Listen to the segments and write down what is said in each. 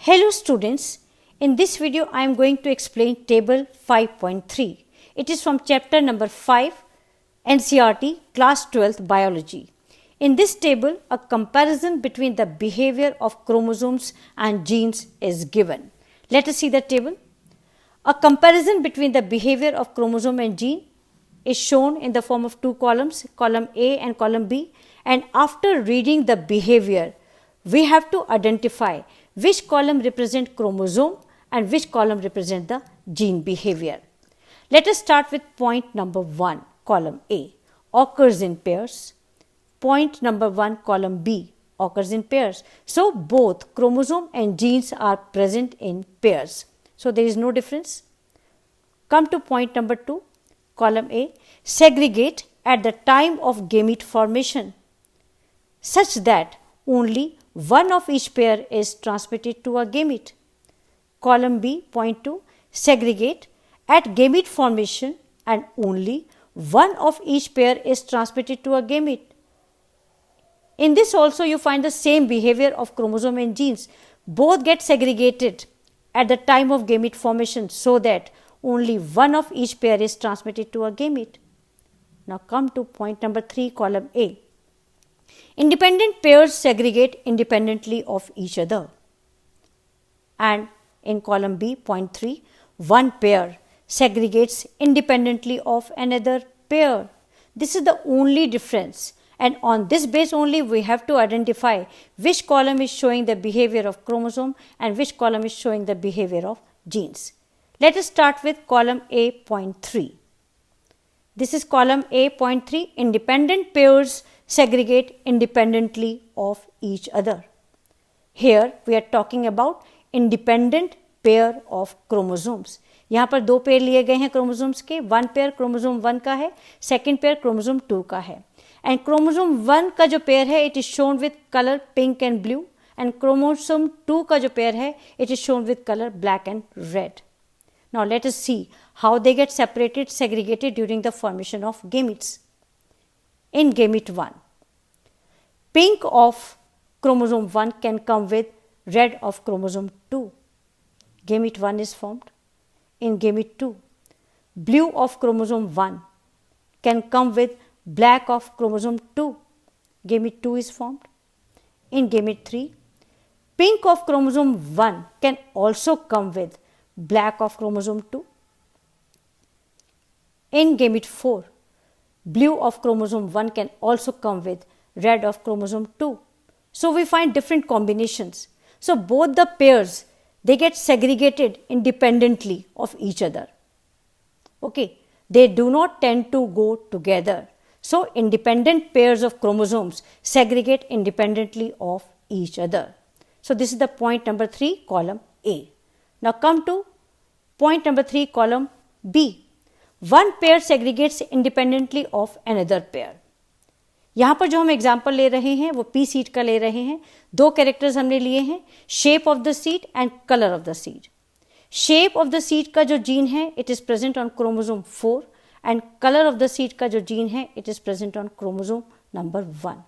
Hello students, in this video I am going to explain table 5.3. It is from chapter number 5 NCERT class 12th biology. In this table, a comparison between the behavior of chromosomes and genes is given. Let us see the table. A comparison between the behavior of chromosome and gene is shown in the form of two columns, column A and column B, and after reading the behavior, we have to identify which column represent chromosome and which column represent the gene behavior. Let us start with point number 1, column A, occurs in pairs. Point number 1, column B, occurs in pairs. So both chromosome and genes are present in pairs. So there is no difference. Come to point number 2, column A, segregate at the time of gamete formation such that only one of each pair is transmitted to a gamete. Column B, point 2, segregate at gamete formation and only one of each pair is transmitted to a gamete. In this also you find the same behavior of chromosome and genes. Both get segregated at the time of gamete formation so that only one of each pair is transmitted to a gamete. Now come to point number 3, column A. Independent pairs segregate independently of each other. And in column B, point 3, one pair segregates independently of another pair. This is the only difference. And on this base only we have to identify which column is showing the behavior of chromosome and which column is showing the behavior of genes. Let us start with column A, point 3. This is column A, point 3. Independent pairs segregate independently of each other. Here we are talking about independent pair of chromosomes. यहाँ पर दो pair लिए गए हैं chromosomes के. One pair chromosome 1 का है, second pair chromosome 2 का है. एंड क्रोमोसोम 1 का जो पेयर है it is shown with colour pink and blue, and chromosome 2 का जो पेयर है it is shown with colour black and red. Now let us see how they get separated, segregated during the formation of gametes. In gamete 1, pink of chromosome 1 can come with red of chromosome 2. Gamete 1 is formed. In gamete 2, blue of chromosome 1 can come with black of chromosome 2. Gamete 2 is formed. In gamete 3, pink of chromosome 1 can also come with black of chromosome 2. In gamete 4, blue of chromosome 1 can also come with red of chromosome 2. So we find different combinations. So both the pairs, they get segregated independently of each other. Okay, they do not tend to go together. So independent pairs of chromosomes segregate independently of each other. So this is the point number 3, column A. Now come to point number 3, column B. One pair segregates independently of another pair. यहाँ पर जो हम example ले रहे हैं वो P seed का ले रहे हैं. दो कैरेक्टर्स हमने लिए हैं, shape of the seed and colour of the seed. Shape of the seed का जो जीन है it is present on chromosome 4 and colour of the seed का जो जीन है it is present on chromosome number 1.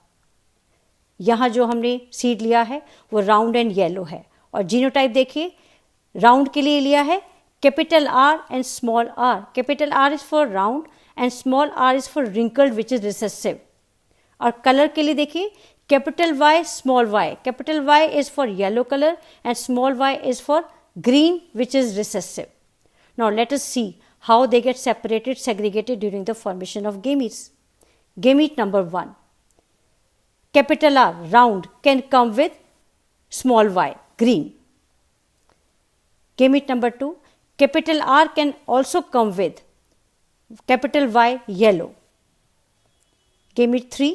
यहाँ जो हमने seed लिया है वो राउंड एंड येलो है और जीनोटाइप देखिए, राउंड के लिए लिया है capital R and small r. Capital R is for round and small r is for wrinkled which is recessive. और कलर के लिए देखिए capital Y small y. Capital Y is for yellow colour and small y is for green which is recessive. Now let us see how they get separated, segregated during the formation of gametes. Gamete number 1, capital R round can come with small y green. Gamete number 2, capital R can also come with capital Y yellow. Gamete 3,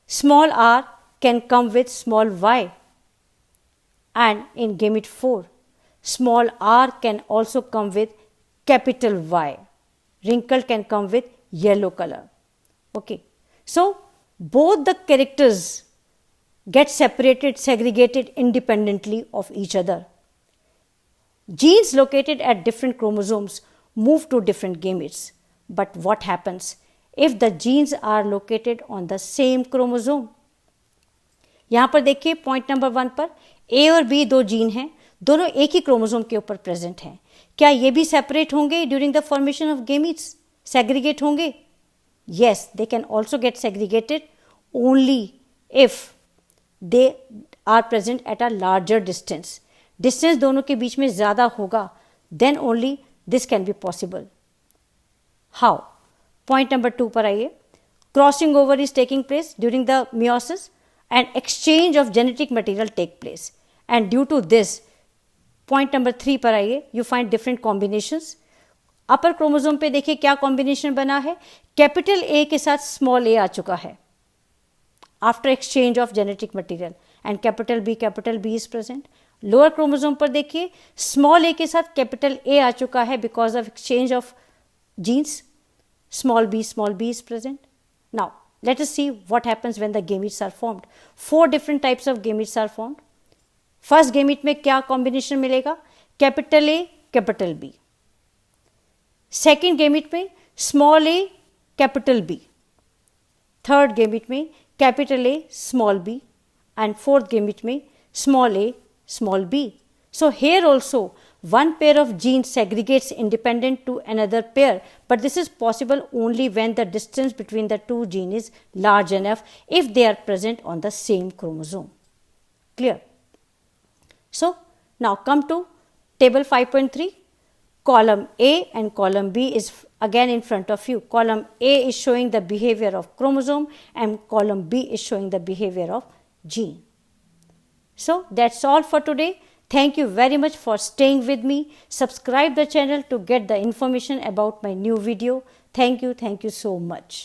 small r can come with small y. And in gamete 4, small r can also come with capital Y. Wrinkle can come with yellow color. Okay. So both the characters get separated, segregated independently of each other. Genes located at different chromosomes move to different gametes. But what happens if the genes are located on the same chromosome? यहाँ पर देखिए point number 1 पर ए और B दो gene हैं, दोनों एक ही chromosome के ऊपर प्रेजेंट हैं, क्या ये भी सेपरेट होंगे during the formation of gametes, segregate होंगे? Yes, they can also get segregated only if they are present at a larger distance. Distance दोनों के बीच में ज़्यादा होगा, then only this can be possible. How? Point number 2 पर आइए. Crossing over is taking place during the meiosis and exchange of genetic material take place. And due to this, point number 3 पर आइए, you find different combinations. Upper chromosome पे देखिए क्या combination बना है, capital A के साथ स्मॉल ए आ चुका है after exchange of genetic material and capital B is present. Lower chromosome पर देखिए स्मॉल ए के साथ कैपिटल ए आ चुका है because of exchange of genes, small B is present. Now let us see what happens when the gametes are formed. 4 different types of gametes are formed. First gamete में क्या combination मिलेगा, capital A capital B. Second gamete में small A capital B. Third gamete में capital A small B and fourth gamete में small A small B. So here also one pair of genes segregates independent to another pair, but this is possible only when the distance between the two genes is large enough if they are present on the same chromosome. Clear? So now come to table 5.3. Column A and column B is again in front of you. Column A is showing the behavior of chromosome and column B is showing the behavior of gene. So that's all for today. Thank you very much for staying with me. Subscribe the channel to get the information about my new video. Thank you so much.